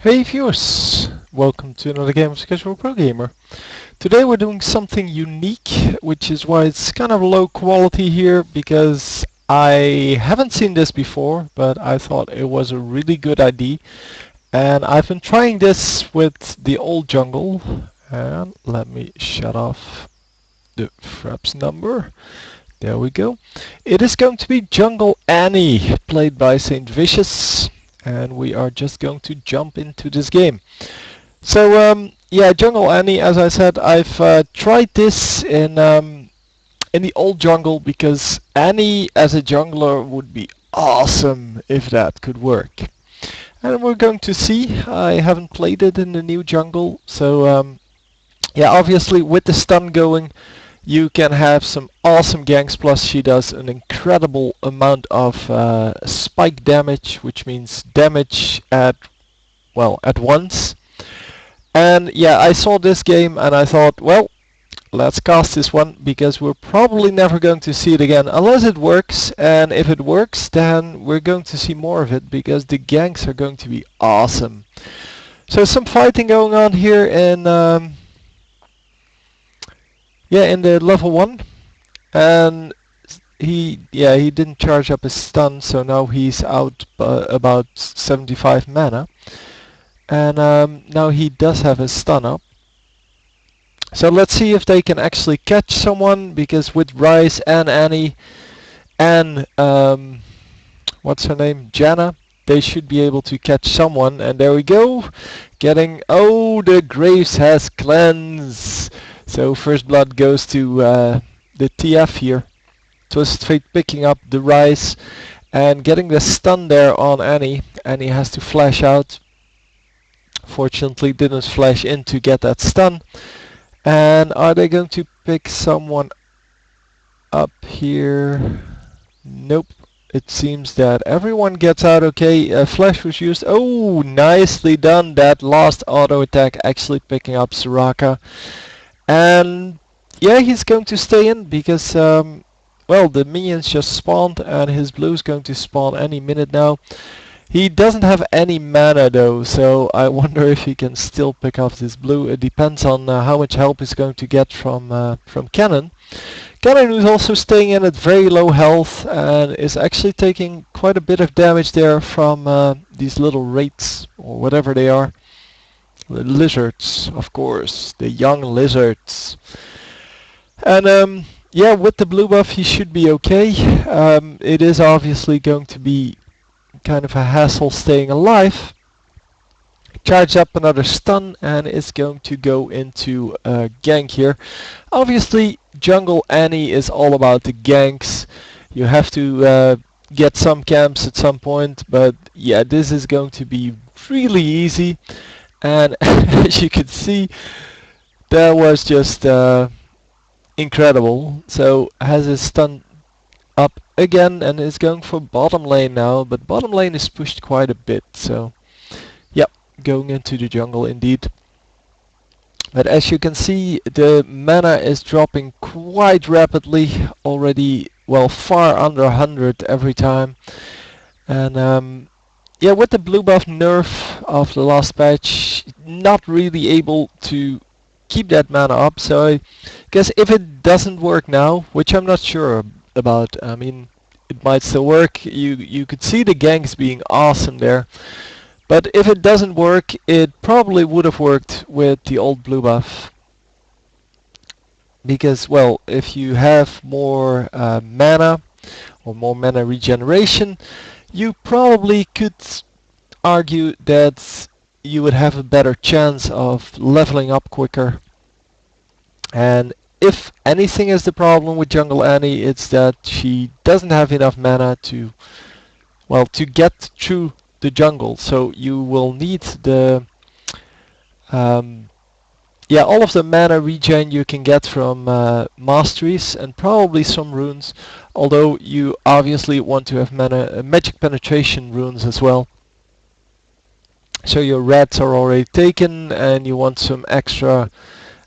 Hey viewers, welcome to another game of Casual Pro Gamer. Today we're doing something unique, which is why it's kind of low quality here, because I haven't seen this before, but I thought it was a really good idea. And I've been trying this with the old jungle, and let me shut off the Fraps number. There we go. It is going to be Jungle Annie, played by Saintvicious, and we are just going to jump into this game. So yeah, Jungle Annie, as I said, I've tried this in the old jungle because Annie as a jungler would be awesome if that could work. And we're going to see. I haven't played it in the new jungle, so yeah, obviously with the stun going, you can have some awesome ganks, plus she does an incredible amount of spike damage, which means damage at, well, at once. And yeah, I saw this game and I thought, well, let's cast this one because we're probably never going to see it again unless it works. And if it works, then we're going to see more of it because the ganks are going to be awesome. So some fighting going on here in yeah, in the level 1. And he didn't charge up his stun, so now he's out about 75 mana. And now he does have his stun up. So let's see if they can actually catch someone, because with Rice and Annie and what's her name, Janna, they should be able to catch someone. And there we go, getting, oh, the Graves has cleanse. So first blood goes to the TF here. Twisted Fate picking up the Rice and getting the stun there on Annie. Annie has to flash out. Fortunately didn't flash in to get that stun. And are they going to pick someone up here? Nope. It seems that everyone gets out okay. Flash was used. Oh, nicely done. That last auto attack actually picking up Soraka. And yeah, he's going to stay in because, well, the minions just spawned and his blue is going to spawn any minute now. He doesn't have any mana though, so I wonder if he can still pick off this blue. It depends on how much help he's going to get from Cannon. Cannon is also staying in at very low health and is actually taking quite a bit of damage there from these little wraiths, or whatever they are. The lizards, of course, the young lizards. And yeah, with the blue buff he should be okay. It is obviously going to be kind of a hassle staying alive. Charge up another stun and it's going to go into gank here. Obviously Jungle Annie is all about the ganks. You have to get some camps at some point, but yeah, this is going to be really easy. And as you can see, that was just incredible. So has his stun up again and is going for bottom lane now, but bottom lane is pushed quite a bit, so yep, going into the jungle indeed. But as you can see, the mana is dropping quite rapidly already, well, far under 100 every time. And yeah, with the blue buff nerf of the last patch, not really able to keep that mana up, so I guess if it doesn't work now, which I'm not sure about, I mean, it might still work. You could see the ganks being awesome there. But if it doesn't work, it probably would have worked with the old blue buff. Because, well, if you have more mana, or more mana regeneration, you probably could argue that you would have a better chance of leveling up quicker. And if anything is the problem with Jungle Annie, it's that she doesn't have enough mana to, well, to get through the jungle. So you will need the, yeah, all of the mana regen you can get from masteries and probably some runes. Although you obviously want to have mana, magic penetration runes as well. So your reds are already taken, and you want some extra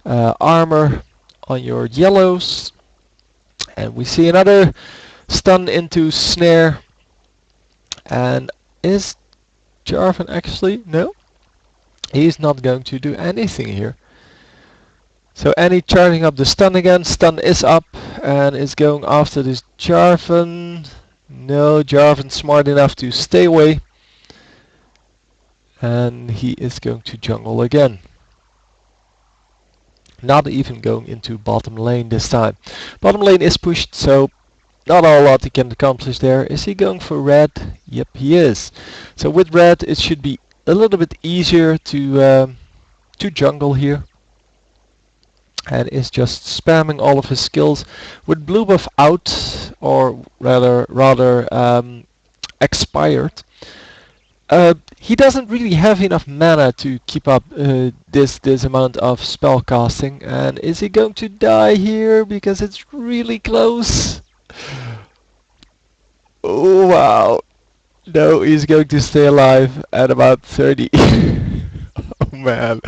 armor on your yellows. And we see another stun into snare. And is Jarvan actually? No? He's not going to do anything here. So Annie charging up the stun again. Stun is up and is going after this Jarvan. No, Jarvan smart enough to stay away. And he is going to jungle again. Not even going into bottom lane this time. Bottom lane is pushed, so not a lot he can accomplish there. Is he going for red? Yep, he is. So with red, it should be a little bit easier to jungle here. And is just spamming all of his skills with blue buff out, or rather expired. He doesn't really have enough mana to keep up this amount of spell casting. And is he going to die here because it's really close? Oh wow! No, he's going to stay alive at about 30. Oh man!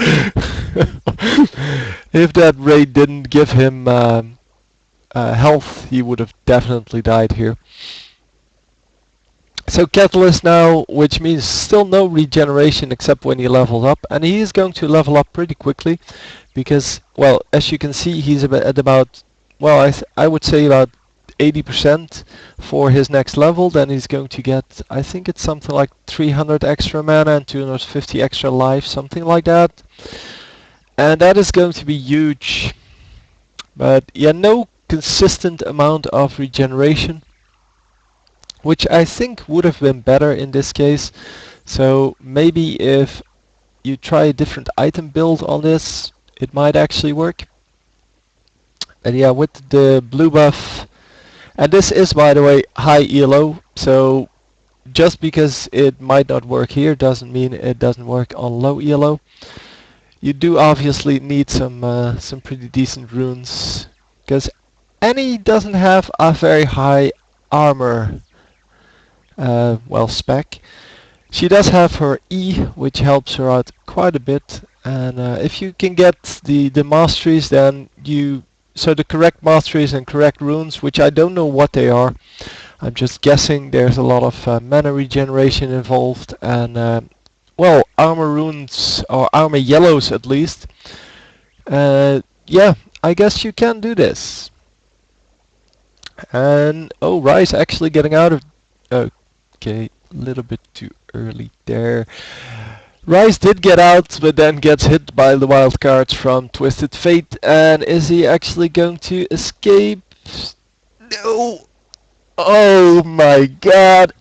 If that raid didn't give him health, he would have definitely died here. So Catalyst now, which means still no regeneration except when he levels up, and he is going to level up pretty quickly because, well, as you can see, he's at about, well, I would say about 80% for his next level. Then he's going to get, I think it's something like 300 extra mana and 250 extra life, something like that. And that is going to be huge. But yeah, no consistent amount of regeneration, which I think would have been better in this case. So maybe if you try a different item build on this, it might actually work. And yeah, with the blue buff, and this is, by the way, high ELO, so just because it might not work here doesn't mean it doesn't work on low ELO. You do obviously need some pretty decent runes, because Annie doesn't have a very high armor spec. She does have her E, which helps her out quite a bit, and if you can get the masteries, then so the correct masteries and correct runes, which I don't know what they are. I'm just guessing. There's a lot of mana regeneration involved, and well, armor runes or armor yellows at least. Yeah, I guess you can do this. And oh, Ryze actually getting out of. Okay, a little bit too early there. Ryze did get out, but then gets hit by the wild cards from Twisted Fate. And is he actually going to escape? No! Oh my god!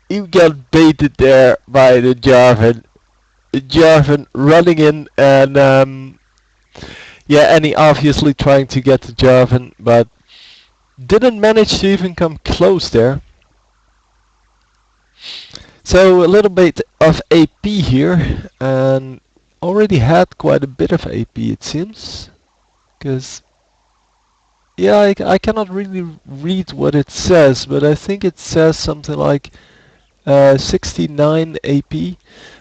You got baited there by the Jarvan. Jarvan running in and yeah, Annie obviously trying to get to Jarvan, but didn't manage to even come close there. So a little bit of AP here, and already had quite a bit of AP it seems, because yeah, I cannot really read what it says, but I think it says something like 69 AP,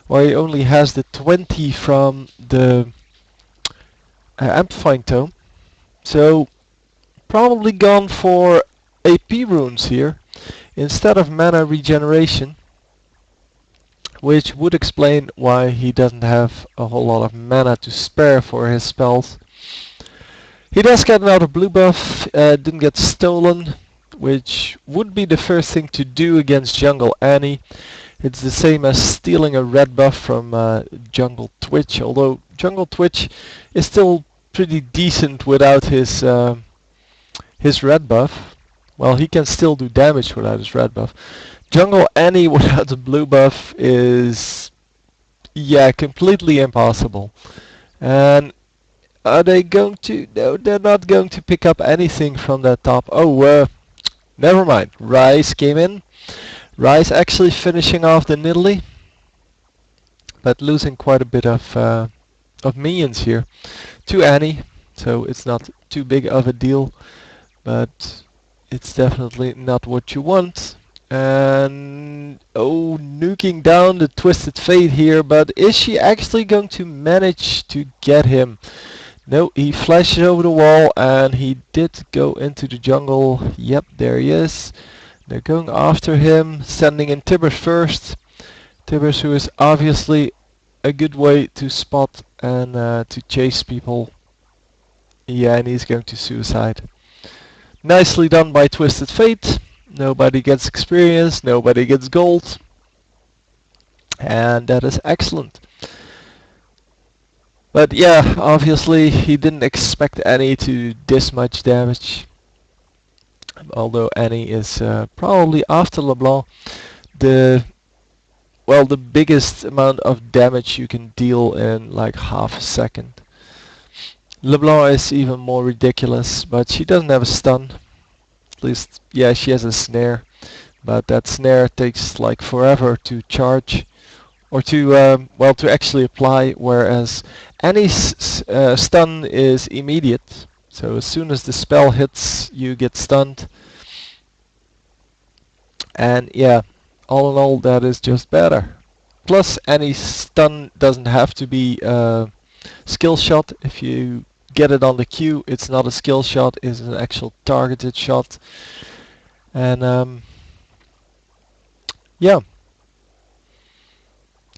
where he only has the 20 from the Amplifying Tome. So probably gone for AP runes here instead of mana regeneration, which would explain why he doesn't have a whole lot of mana to spare for his spells. He does get another blue buff, didn't get stolen, which would be the first thing to do against Jungle Annie. It's the same as stealing a red buff from Jungle Twitch, although Jungle Twitch is still pretty decent without his red buff. Well, he can still do damage without his red buff. Jungle Annie without the blue buff is, yeah, completely impossible. And are they going to? No, they're not going to pick up anything from that top. Oh, never mind. Ryze came in. Ryze actually finishing off the Nidalee, but losing quite a bit of minions here to Annie. So it's not too big of a deal, but it's definitely not what you want. And oh, nuking down the Twisted Fate here, but is she actually going to manage to get him? No, he flashes over the wall and he did go into the jungle. Yep, there he is. They're going after him, sending in Tibbers first. Tibbers, who is obviously a good way to spot and to chase people. Yeah, and he's going to suicide. Nicely done by Twisted Fate. Nobody gets experience, nobody gets gold. And that is excellent. But yeah, obviously he didn't expect Annie to this much damage. Although Annie is probably after LeBlanc the the biggest amount of damage you can deal in like half a second. LeBlanc is even more ridiculous, but she doesn't have a stun. At least, yeah, she has a snare, but that snare takes like forever to charge or to to actually apply, whereas any stun is immediate. So as soon as the spell hits, you get stunned. And yeah, all in all, that is just better. Plus, any stun doesn't have to be a skill shot. If you get it on the Q, it's not a skill shot, it's an actual targeted shot. And yeah,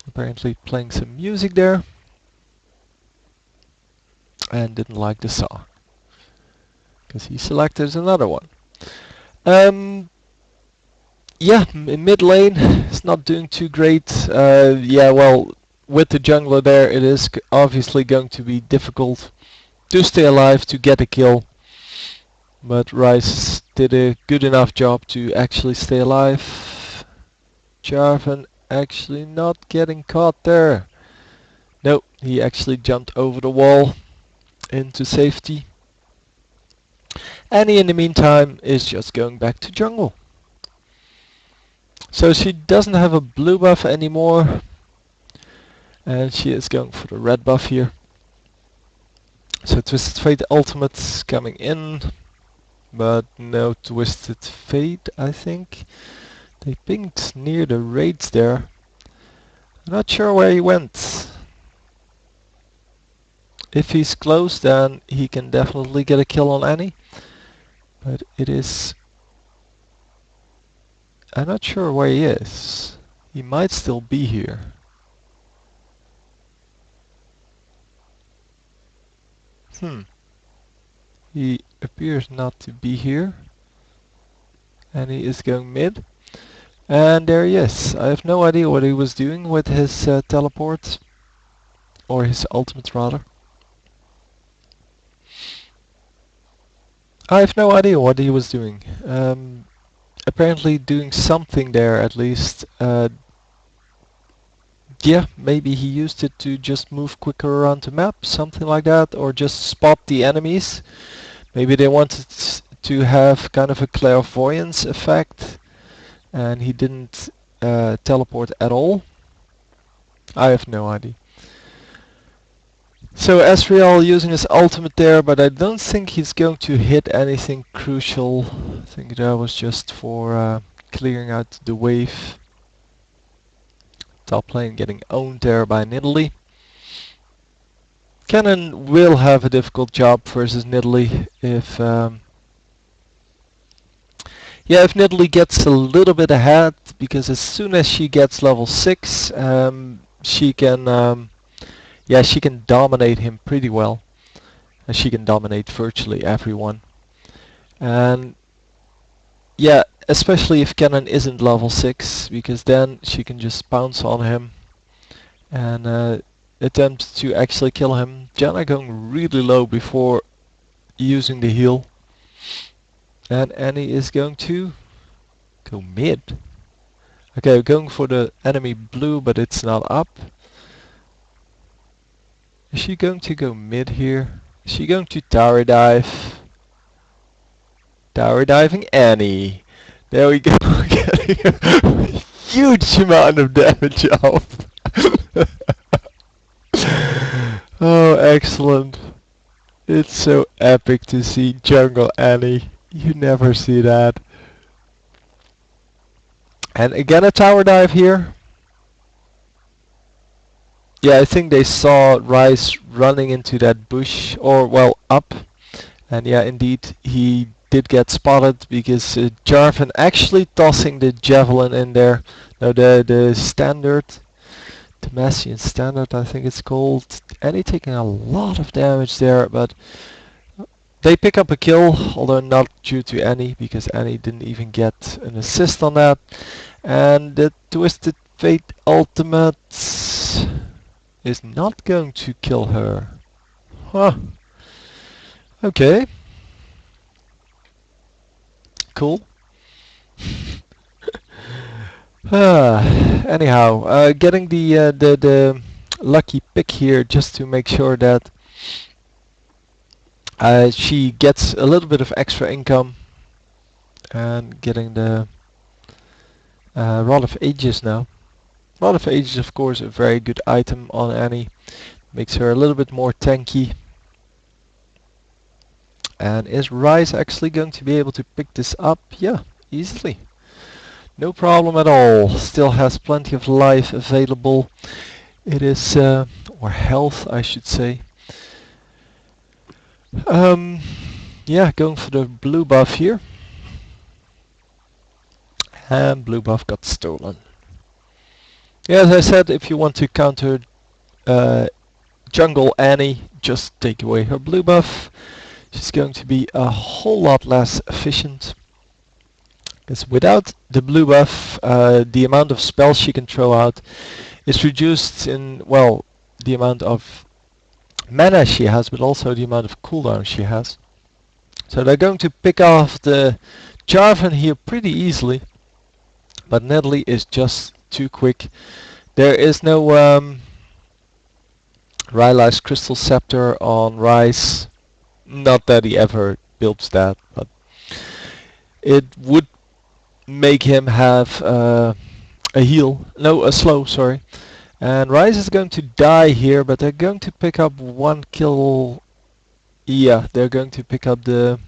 apparently playing some music there. And didn't like the song, because he selected another one. Yeah, in mid lane, it's not doing too great. Yeah, well, with the jungler there, it is obviously going to be difficult to stay alive, to get a kill. But Rice did a good enough job to actually stay alive. Jarvan actually not getting caught there. No, he actually jumped over the wall into safety. And he, in the meantime, is just going back to jungle. So she doesn't have a blue buff anymore. And she is going for the red buff here. So Twisted Fate ultimate's coming in. But no Twisted Fate, I think. They pinged near the raids there. I'm not sure where he went. If he's close, then he can definitely get a kill on Annie. But it is... I'm not sure where he is. He might still be here. He appears not to be here. And he is going mid. And there he is. I have no idea what he was doing with his teleport. Or his ultimate, rather. I have no idea what he was doing. Apparently doing something there, at least. Yeah, maybe he used it to just move quicker around the map, something like that, or just spot the enemies. Maybe they wanted to have kind of a clairvoyance effect, and he didn't teleport at all. I have no idea. So Asriel using his ultimate there, but I don't think he's going to hit anything crucial. I think that was just for clearing out the wave. Top lane getting owned there by Nidalee. Cannon will have a difficult job versus Nidalee if if Nidalee gets a little bit ahead, because as soon as she gets level 6, she can she can dominate him pretty well. And she can dominate virtually everyone. And yeah, especially if Cannon isn't level 6, because then she can just pounce on him and attempt to actually kill him. Janna going really low before using the heal. And Annie is going to go mid. Okay, going for the enemy blue, but it's not up. Is she going to go mid here? Is she going to tower dive? Tower diving Annie. There we go, getting a huge amount of damage off. Oh, excellent. It's so epic to see Jungle Annie. You never see that. And again a tower dive here. Yeah, I think they saw Rice running into that bush, or well, up. And yeah, indeed, he did get spotted because Jarvan actually tossing the javelin in there. No, the standard. Damascene Standard, I think it's called. Annie taking a lot of damage there, but they pick up a kill, although not due to Annie, because Annie didn't even get an assist on that. And the Twisted Fate ultimate is not going to kill her. Huh. Okay. Cool. Anyhow, getting the lucky pick here just to make sure that she gets a little bit of extra income, and getting the Rod of Ages now. Rod of Ages, of course, a very good item on Annie. Makes her a little bit more tanky. And is Rise actually going to be able to pick this up? Yeah, easily. No problem at all. Still has plenty of life available. It is, or health, I should say. Yeah, going for the blue buff here. And blue buff got stolen. Yeah, as I said, if you want to counter jungle Annie, just take away her blue buff. She's going to be a whole lot less efficient. Because without the blue buff, the amount of spells she can throw out is reduced in, well, the amount of mana she has, but also the amount of cooldown she has. So they're going to pick off the Jarvan here pretty easily, but Natalie is just too quick. There is no Rylai's Crystal Scepter on Rise. Not that he ever builds that, but it would make him have a heal. No, a slow, sorry. And Rise is going to die here, but they're going to pick up one kill. Yeah, they're going to pick up the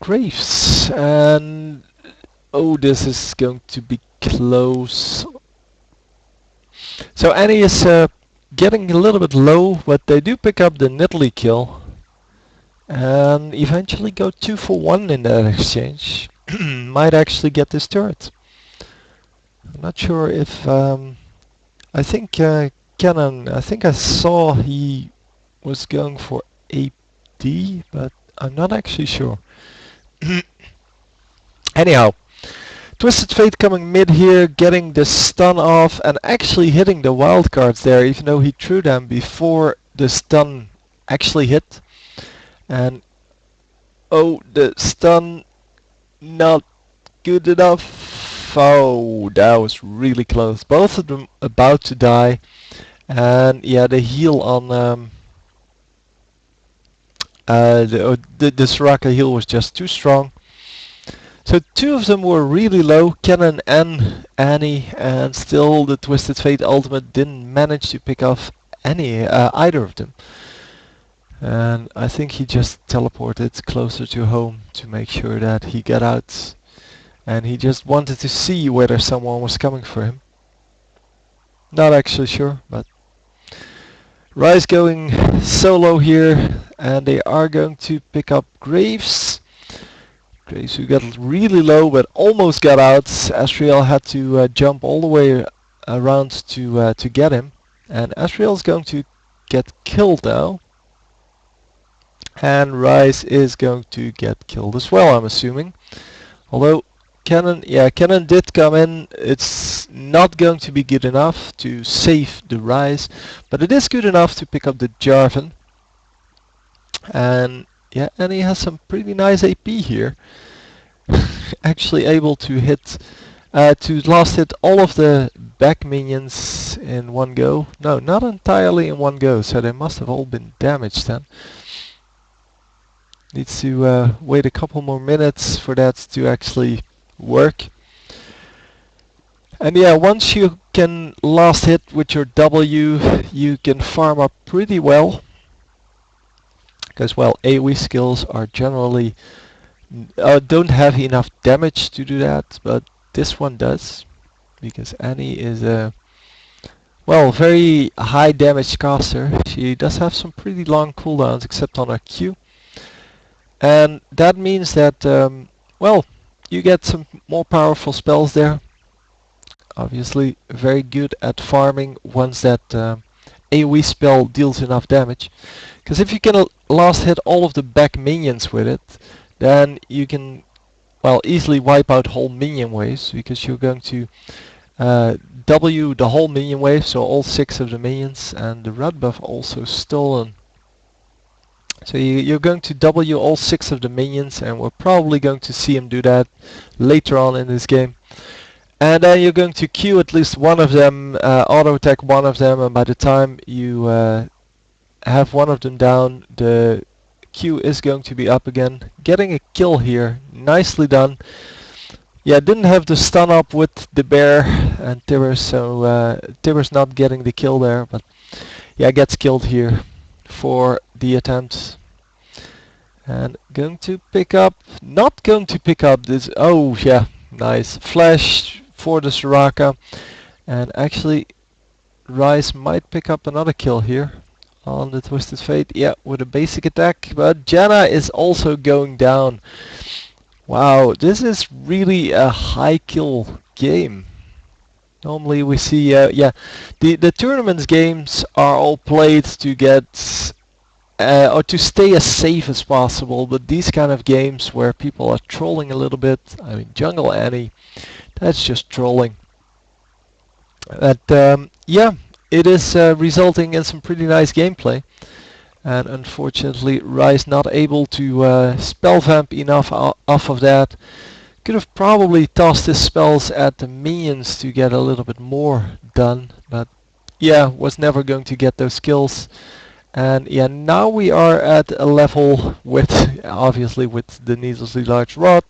Graves. And oh, this is going to be close. So Annie is getting a little bit low, but they do pick up the Nidalee kill. And eventually go 2 for 1 in that exchange. Might actually get this turret. I'm not sure if... I think Cannon, I think I saw he was going for AD, but I'm not actually sure. Anyhow, Twisted Fate coming mid here, getting the stun off and actually hitting the wildcards there, even though he threw them before the stun actually hit. And oh, the stun not good enough. Oh, that was really close. Both of them about to die. And yeah, the heal on the Soraka heal was just too strong. So two of them were really low, Kennen and Annie, and still the Twisted Fate ultimate didn't manage to pick off either of them. And I think he just teleported closer to home to make sure that he got out. And he just wanted to see whether someone was coming for him. Not actually sure, but Rise going solo here, and they are going to pick up Graves. Graves who got really low but almost got out. Asriel had to jump all the way around to get him. And Asriel is going to get killed now. And Rise is going to get killed as well, I'm assuming. Although Cannon did come in. It's not going to be good enough to save the Rise, but it is good enough to pick up the Jarvan. And yeah, and he has some pretty nice AP here. Actually able to hit, to last hit all of the back minions in one go. No, not entirely in one go, so they must have all been damaged then. Needs to wait a couple more minutes for that to actually work. And yeah, once you can last hit with your W, you can farm up pretty well. Because, well, AoE skills are generally don't have enough damage to do that, but this one does. Because Annie is a, well, very high damage caster. She does have some pretty long cooldowns, except on her Q. And that means that, well, you get some more powerful spells there. Obviously very good at farming once that AoE spell deals enough damage. Because if you can last hit all of the back minions with it, then you can, well, easily wipe out whole minion waves, because you're going to W the whole minion wave, so all 6 of the minions, and the red buff also stolen. So you're going to W all 6 of the minions, and we're probably going to see him do that later on in this game. And then you're going to Q at least one of them, auto attack one of them, and by the time you have one of them down, the Q is going to be up again. Getting a kill here, nicely done. Yeah, didn't have the stun up with the bear and Tibber, so Tibber's not getting the kill there, but yeah, gets killed here for the attempt. And going to pick up, not going to pick up this, oh yeah, nice. Flash for the Soraka, and actually Ryze might pick up another kill here on the Twisted Fate, yeah, with a basic attack, but Janna is also going down. Wow, this is really a high kill game. Normally we see, yeah, the tournaments games are all played to get, or to stay as safe as possible, but these kind of games where people are trolling a little bit, I mean Jungle Annie, that's just trolling. But yeah, it is resulting in some pretty nice gameplay. And unfortunately Ryze not able to spell vamp enough off of that. Could have probably tossed his spells at the minions to get a little bit more done, but yeah, was never going to get those kills. And yeah, now we are at a level with, obviously with the needlessly large rod,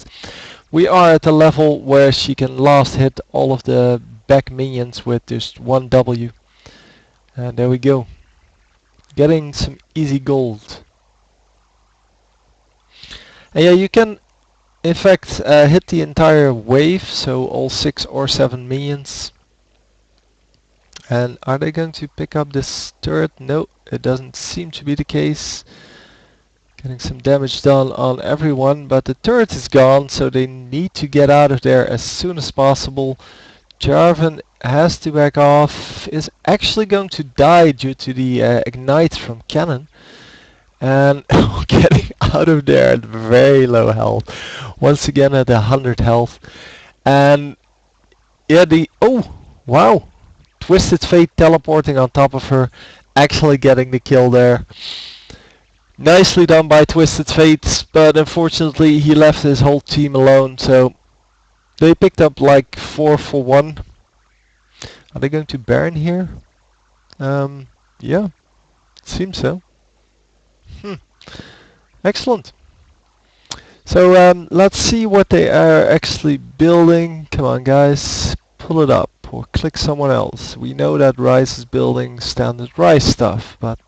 we are at a level where she can last hit all of the back minions with just one W. And there we go. Getting some easy gold. And yeah, you can in fact hit the entire wave, so all 6 or 7 minions. And are they going to pick up this turret? No, it doesn't seem to be the case. Getting some damage done on everyone, but the turret is gone, so they need to get out of there as soon as possible. Jarvan has to back off, is actually going to die due to the ignite from cannon. And getting out of there at very low health. Once again at 100 health. And yeah, oh, wow. Twisted Fate teleporting on top of her, actually getting the kill there. Nicely done by Twisted Fate, but unfortunately he left his whole team alone, so they picked up like 4 for 1. Are they going to Baron here? Yeah, seems so. Excellent. So let's see what they are actually building. Come on guys, pull it up or click someone else. We know that Ryze is building standard Ryze stuff, but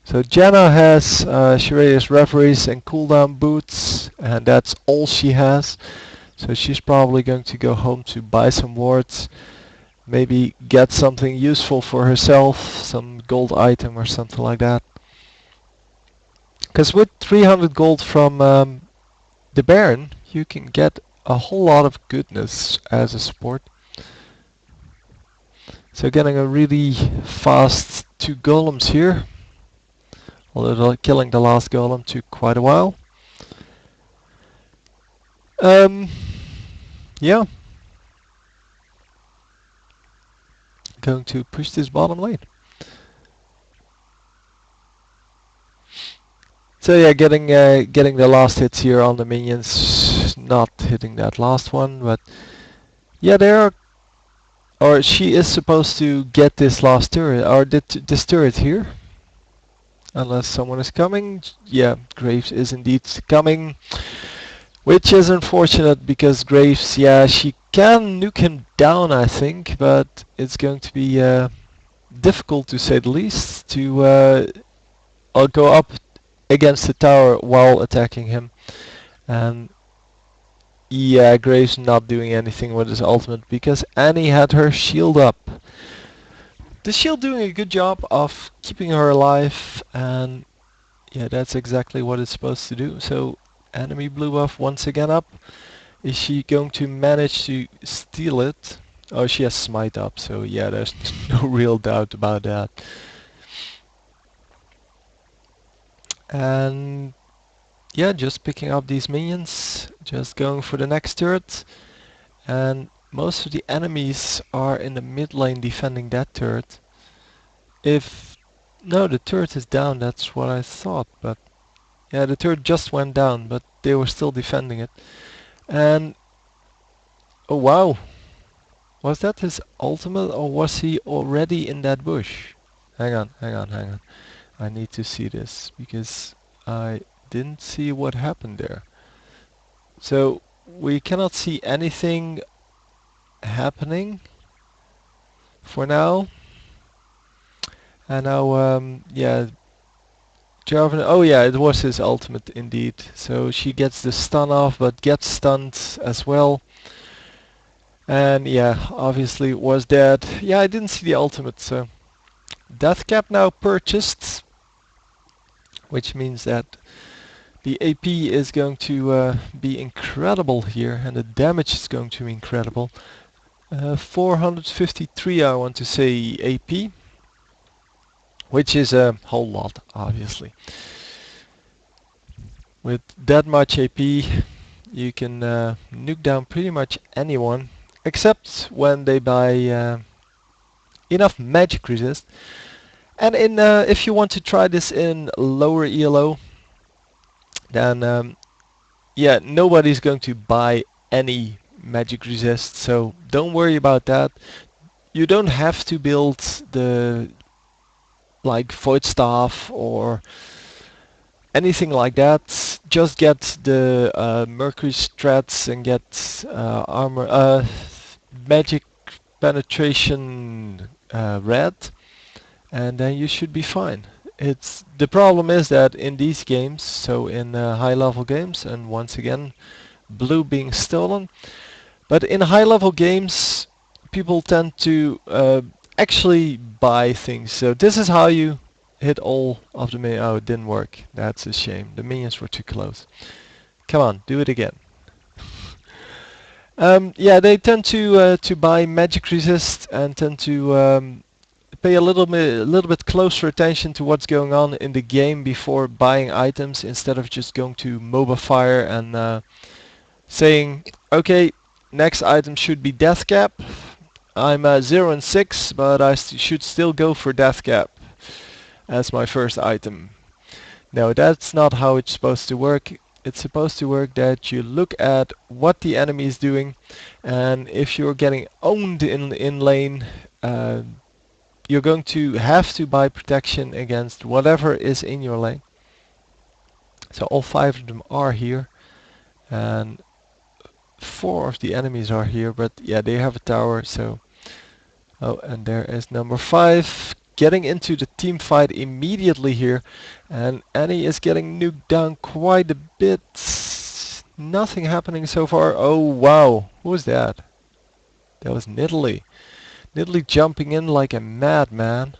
so Janna has Shiraya's Reveries and cooldown boots, and that's all she has. So she's probably going to go home to buy some wards, maybe get something useful for herself, some gold item or something like that. Because with 300 gold from the Baron, you can get a whole lot of goodness as a support. So getting a really fast 2 golems here. Although killing the last golem took quite a while. Yeah. Going to push this bottom lane. So yeah, getting the last hits here on the minions, not hitting that last one, but yeah, they are, or she is supposed to get this last turret, or this turret here, unless someone is coming. Yeah, Graves is indeed coming, which is unfortunate because Graves, yeah, she can nuke him down, I think, but it's going to be difficult to say the least to go up against the tower while attacking him. And yeah, Graves not doing anything with his ultimate because Annie had her shield up. The shield doing a good job of keeping her alive, and yeah, that's exactly what it's supposed to do. So enemy blue buff once again up. Is she going to manage to steal it? Oh, she has smite up, so yeah, there's no real doubt about that. And yeah, just picking up these minions, just going for the next turret. And most of the enemies are in the mid lane defending that turret. If... No, the turret is down, that's what I thought, but... Yeah, the turret just went down, but they were still defending it. And... Oh wow! Was that his ultimate, or was he already in that bush? Hang on, hang on, hang on. I need to see this, because I didn't see what happened there. So, we cannot see anything happening for now. And now, yeah, Jarvan, oh yeah, it was his ultimate indeed. So she gets the stun off, but gets stunned as well. And yeah, obviously was dead. Yeah, I didn't see the ultimate, so... Death cap now purchased, which means that the AP is going to be incredible here, and the damage is going to be incredible. 453 I want to say AP, which is a whole lot, obviously. With that much AP, you can nuke down pretty much anyone, except when they buy enough magic resist. And if you want to try this in lower ELO, then yeah, nobody's going to buy any magic resist, so don't worry about that. You don't have to build the like void staff or anything like that. Just get the mercury strats and get armor magic penetration red, and then you should be fine. It's the problem is that in these games, so in high level games, and once again blue being stolen, but in high level games people tend to actually buy things. So this is how you hit all of the minions. Oh, it didn't work. That's a shame. The minions were too close. Come on, do it again. Yeah, they tend to buy magic resist and tend to pay a little bit closer attention to what's going on in the game before buying items, instead of just going to MOBA Fire and saying, okay, next item should be Death Cap. I'm 0 and 6, but I should still go for Death Cap as my first item. No, that's not how it's supposed to work. It's supposed to work that you look at what the enemy is doing, and if you're getting owned in lane, you're going to have to buy protection against whatever is in your lane. So all 5 of them are here, and 4 of the enemies are here, but yeah, they have a tower, so... Oh, and there is number 5 getting into the team fight immediately here, and Annie is getting nuked down quite a bit. Nothing happening so far. Oh wow, who was that? That was Nidalee. Nidalee jumping in like a madman.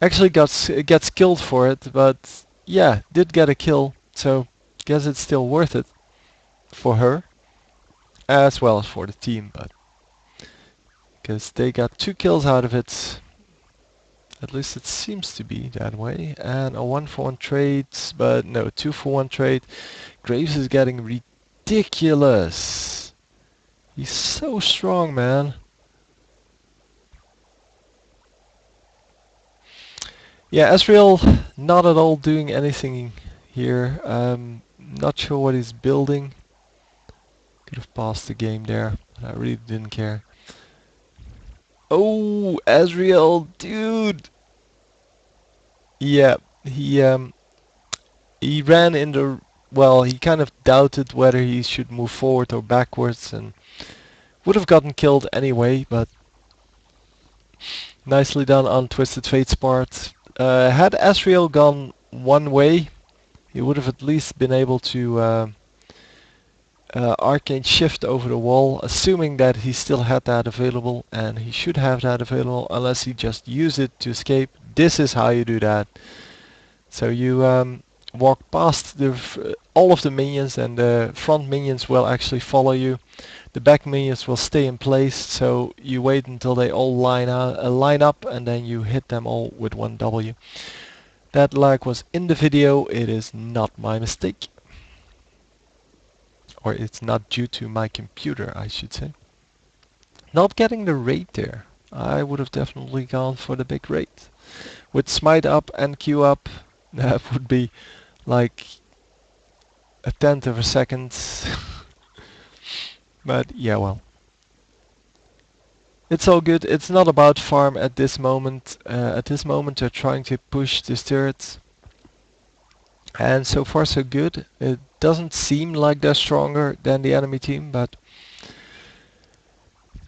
Actually gets killed for it, but yeah, did get a kill, so guess it's still worth it for her as well as for the team, but because they got 2 kills out of it. At least it seems to be that way. And a 1-for-1 trade, but no, 2-for-1 trade. Graves is getting ridiculous. He's so strong, man. Yeah, Ezreal not at all doing anything here. Not sure what he's building. Could have passed the game there, but I really didn't care. Oh, Ezreal, dude! Yeah, he ran in the... Well, he kind of doubted whether he should move forward or backwards, and would have gotten killed anyway, but nicely done on Twisted Fate's part. Had Ezreal gone one way, he would have at least been able to arcane shift over the wall, assuming that he still had that available, and he should have that available unless he just used it to escape. This is how you do that. So you walk past all of the minions, and the front minions will actually follow you. The back minions will stay in place, so you wait until they all line up, and then you hit them all with one W. That lag was in the video, it is not my mistake. Or it's not due to my computer, I should say. Not getting the rate there. I would have definitely gone for the big rate. With smite up and Q up, that would be like a tenth of a second. But yeah, well. It's all good. It's not about farm at this moment. At this moment they're trying to push this turret. And so far so good. It doesn't seem like they're stronger than the enemy team, but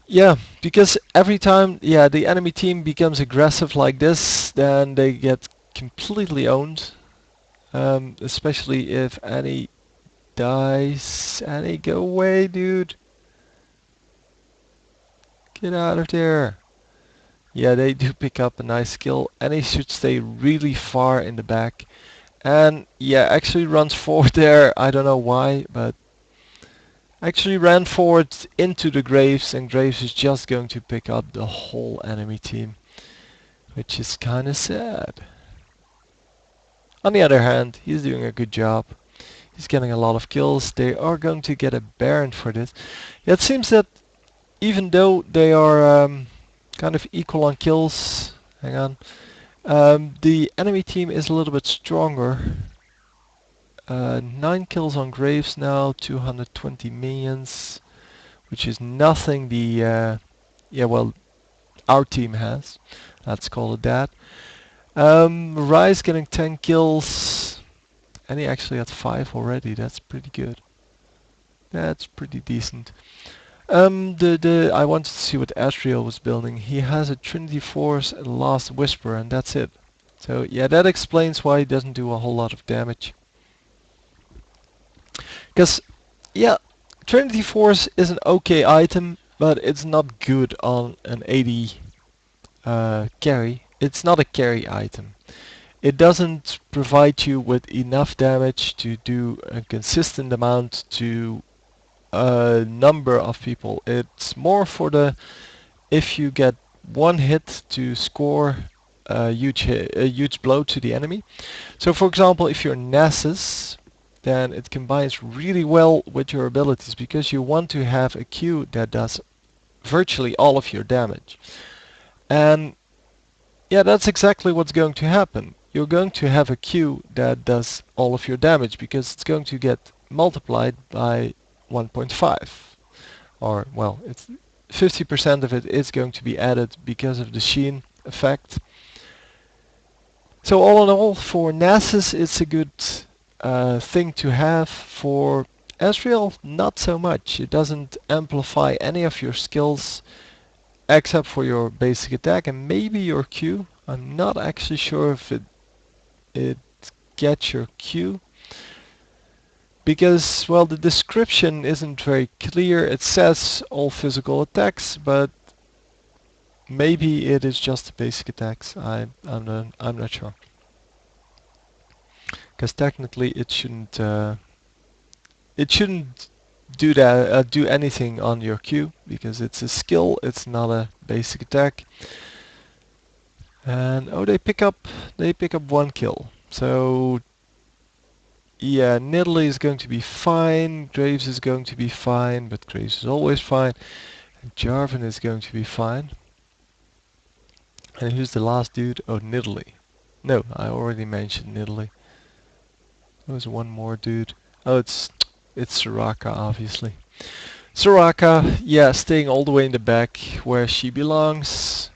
yeah, because every time, yeah, the enemy team becomes aggressive like this, then they get completely owned. Especially if Annie dies. Annie, go away, dude. Get out of there. Yeah, they do pick up a nice kill. Annie should stay really far in the back. And yeah, actually runs forward there. I don't know why, but actually ran forward into the Graves, and Graves is just going to pick up the whole enemy team, which is kind of sad. On the other hand, he's doing a good job. He's getting a lot of kills. They are going to get a Baron for this. Yeah, it seems that even though they are kind of equal on kills, hang on, the enemy team is a little bit stronger. 9 kills on Graves now, 220 minions, which is nothing the yeah, well, our team has. Let's call it that. Rise getting 10 kills, and he actually had 5 already. That's pretty good. That's pretty decent. The I wanted to see what Asriel was building. He has a Trinity Force and Last Whisper, and that's it. So yeah, that explains why he doesn't do a whole lot of damage. Because yeah, Trinity Force is an okay item, but it's not good on an AD carry. It's not a carry item. It doesn't provide you with enough damage to do a consistent amount to a number of people. It's more for the if you get one hit to score a huge blow to the enemy. So for example, if you're Nasus, then it combines really well with your abilities because you want to have a Q that does virtually all of your damage. And yeah, that's exactly what's going to happen. You're going to have a Q that does all of your damage because it's going to get multiplied by 1.5. Or, well, it's 50% of it is going to be added because of the sheen effect. So all in all, for Nasus it's a good thing to have. For Ezreal, not so much. It doesn't amplify any of your skills except for your basic attack and maybe your Q. I'm not actually sure if it gets your Q because, well, the description isn't very clear. It says all physical attacks, but maybe it is just the basic attacks. I'm not sure. Because technically it shouldn't do that do anything on your Q because it's a skill. It's not a basic attack. And oh, they pick up 1 kill. So yeah, Nidalee is going to be fine. Graves is going to be fine, but Graves is always fine. And Jarvan is going to be fine. And who's the last dude? Oh, Nidalee. No, I already mentioned Nidalee. There's one more dude. Oh, it's Soraka, obviously. Soraka, yeah, staying all the way in the back where she belongs.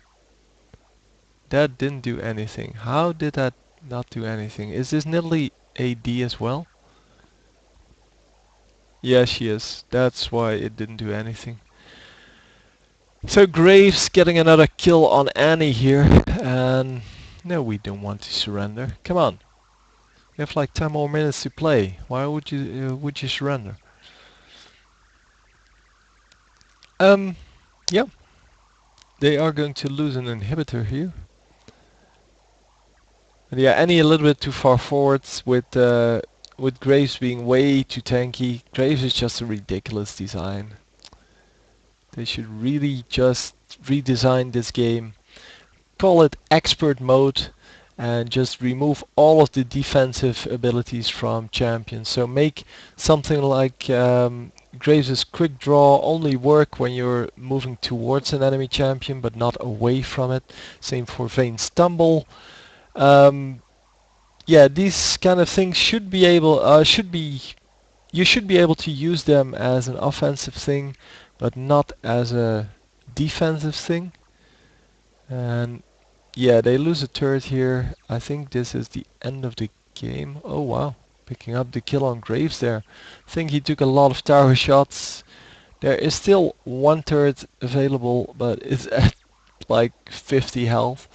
That didn't do anything. How did that not do anything? Is this Nidalee AD as well? Yeah, she is. That's why it didn't do anything. So Graves getting another kill on Annie here, and no, we don't want to surrender. Come on, we have like 10 more minutes to play. Why would you surrender? Yeah, they are going to lose an inhibitor here. And yeah, Annie a little bit too far forwards with Graves being way too tanky. Graves is just a ridiculous design. They should really just redesign this game, call it expert mode, and just remove all of the defensive abilities from champions. So make something like Graves' quick draw only work when you're moving towards an enemy champion but not away from it. Same for Vayne's Stumble. Um, yeah, these kind of things you should be able to use them as an offensive thing, but not as a defensive thing. And yeah, they lose a turret here. I think this is the end of the game. Oh wow, picking up the kill on Graves there. I think he took a lot of tower shots. There is still one turret available, but it's at like 50 health.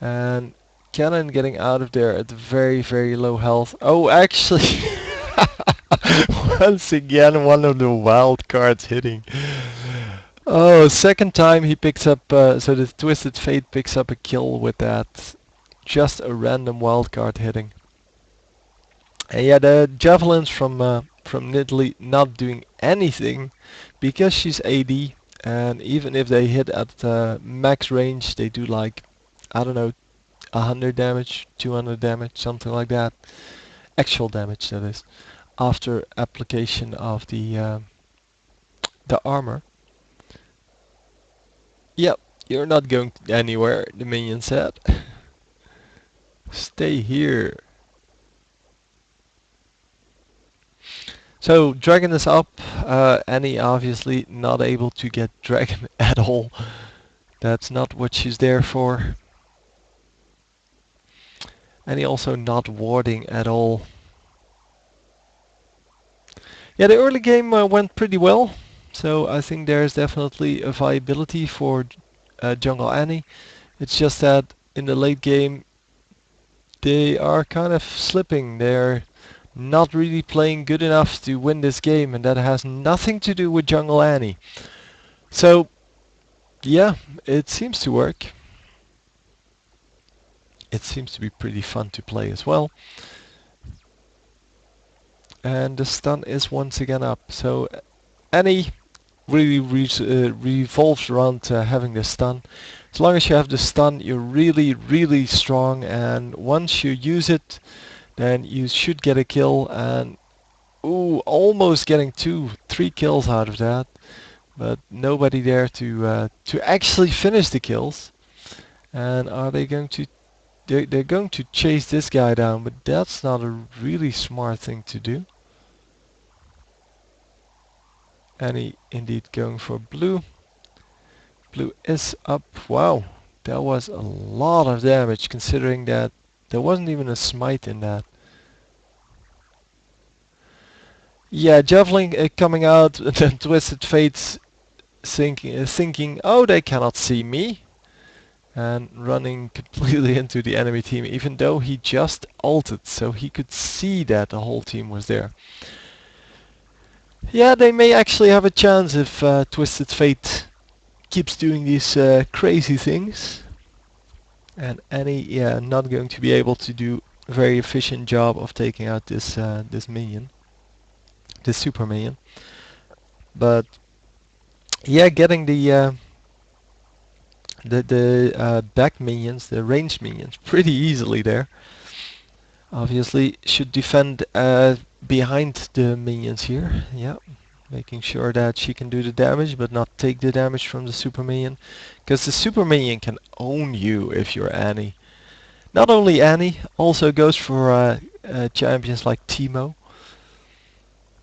And Cannon getting out of there at very, very low health. Oh, actually, once again, one of the wild cards hitting. Oh, second time he picks up, so the Twisted Fate picks up a kill with that. Just a random wild card hitting. And yeah, the javelins from Nidalee not doing anything because she's AD, and even if they hit at max range, they do like, I don't know, 100 damage, 200 damage, something like that. Actual damage, that is, after application of the armor. Yep, you're not going anywhere, the minion said. Stay here. So Dragon is up. Annie obviously not able to get Dragon at all. That's not what she's there for. Annie also not warding at all. Yeah, the early game went pretty well. So I think there's definitely a viability for Jungle Annie. It's just that in the late game they are kind of slipping. They're not really playing good enough to win this game, and that has nothing to do with Jungle Annie. So yeah, it seems to work. It seems to be pretty fun to play as well. And the stun is once again up. So Annie really revolves around having the stun. As long as you have the stun, you're really, really strong. And once you use it, then you should get a kill. And ooh, almost getting 3 kills out of that. But nobody there to actually finish the kills. And are they going to? They're going to chase this guy down, but that's not a really smart thing to do. And he indeed going for blue. Blue is up. Wow, that was a lot of damage considering that there wasn't even a smite in that. Yeah, Javelin coming out, and then Twisted Fates thinking, oh, they cannot see me. And running completely into the enemy team, even though he just ulted, so he could see that the whole team was there. Yeah, they may actually have a chance if Twisted Fate keeps doing these crazy things. And Annie, yeah, not going to be able to do a very efficient job of taking out this minion, this super minion. But yeah, getting the back minions, the ranged minions, pretty easily there. Obviously, should defend behind the minions here. Yeah, making sure that she can do the damage, but not take the damage from the super minion, because the super minion can own you if you're Annie. Not only Annie, also goes for champions like Teemo.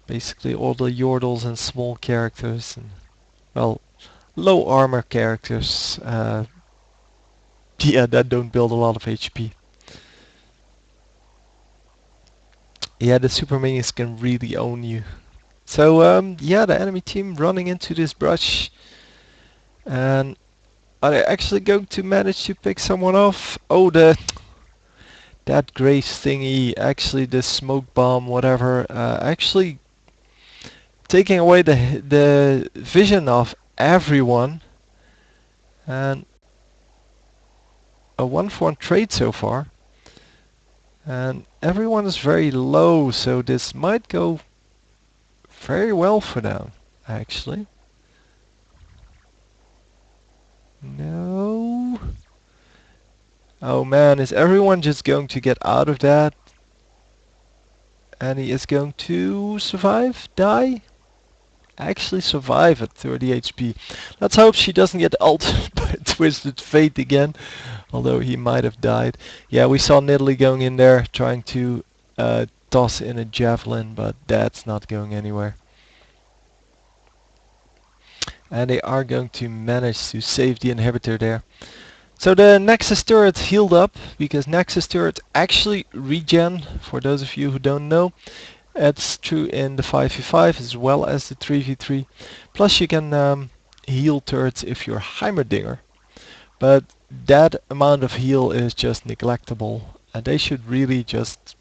Basically all the Yordles and small characters and, well, low armor characters. Yeah, that don't build a lot of HP. Yeah, the super minions can really own you. So yeah, the enemy team running into this brush, and are they actually going to manage to pick someone off? Oh, that Grace thingy, actually the smoke bomb, whatever, actually taking away the vision of everyone. And a 1-for-1 trade so far. And everyone is very low, so this might go very well for them, actually. No. Oh man, is everyone just going to get out of that? And he is going to survive? Die? Actually survive at 30 HP. Let's hope she doesn't get ulted by Twisted Fate again, although he might have died. Yeah, we saw Nidalee going in there trying to toss in a javelin, but that's not going anywhere. And they are going to manage to save the inhibitor there. So the Nexus turret healed up, because Nexus turret actually regen, for those of you who don't know. It's true in the 5v5 as well as the 3v3. Plus you can heal turrets if you're Heimerdinger. But that amount of heal is just neglectable. And they should really just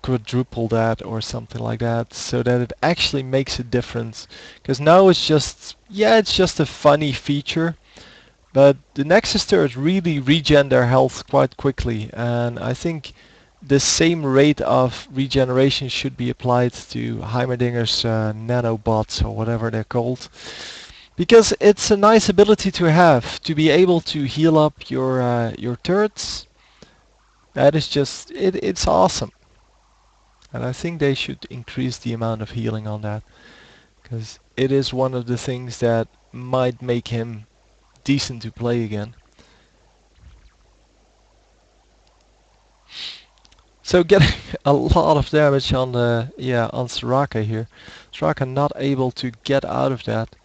quadruple that or something like that, so that it actually makes a difference. Because now it's just, yeah, it's just a funny feature. But the Nexus turrets really regen their health quite quickly, and I think the same rate of regeneration should be applied to Heimerdinger's nanobots or whatever they're called. Because it's a nice ability to have, to be able to heal up your turrets. That is just, it's awesome. And I think they should increase the amount of healing on that, because it is one of the things that might make him decent to play again. So getting a lot of damage on the on Soraka here. Soraka not able to get out of that.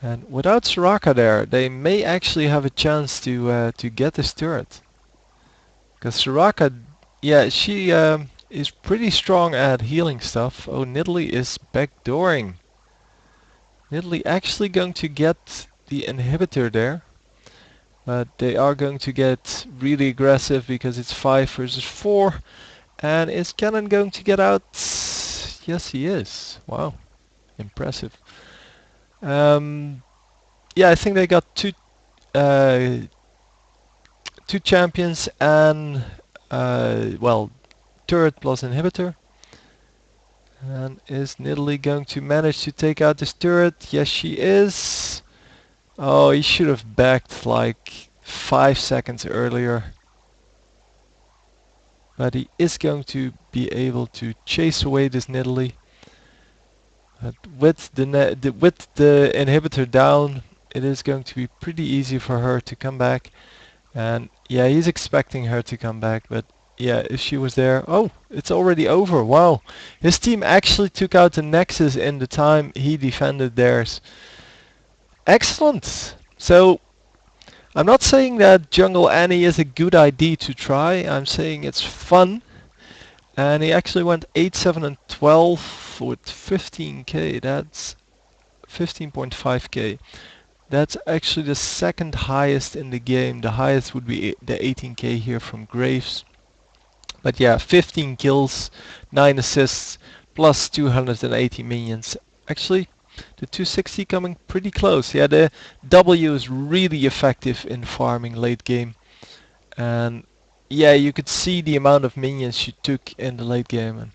And without Soraka there, they may actually have a chance to get this turret. Because Soraka, yeah, she is pretty strong at healing stuff. Oh, Nidalee is backdooring. Nidalee actually going to get the inhibitor there. But they are going to get really aggressive because it's 5 versus 4. And is Cannon going to get out? Yes, he is. Wow, impressive. Yeah, I think they got uh, two champions and well, turret plus inhibitor. And is Nidalee going to manage to take out this turret? Yes, she is. Oh, he should have backed like 5 seconds earlier. But he is going to be able to chase away this Nidalee. But with the inhibitor down, it is going to be pretty easy for her to come back. And yeah, he's expecting her to come back, but yeah, if she was there... Oh, it's already over. Wow. His team actually took out the Nexus in the time he defended theirs. Excellent. So, I'm not saying that Jungle Annie is a good idea to try. I'm saying it's fun. And he actually went 8, 7 and 12 with 15k. That's 15.5k. That's actually the second highest in the game. The highest would be the 18k here from Graves. But yeah, 15 kills, 9 assists, plus 280 minions. Actually, the 260 coming pretty close. Yeah, the W is really effective in farming late game. And yeah, you could see the amount of minions she took in the late game. And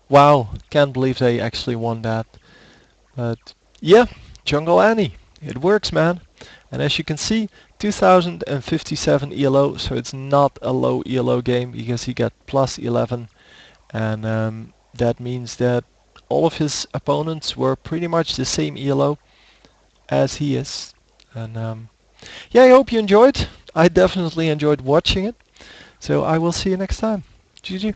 wow, can't believe they actually won that. But yeah, Jungle Annie, it works, man. And as you can see, 2057 ELO, so it's not a low ELO game because he got plus 11. And that means that all of his opponents were pretty much the same ELO as he is. And yeah, I hope you enjoyed. I definitely enjoyed watching it. So I will see you next time. GG.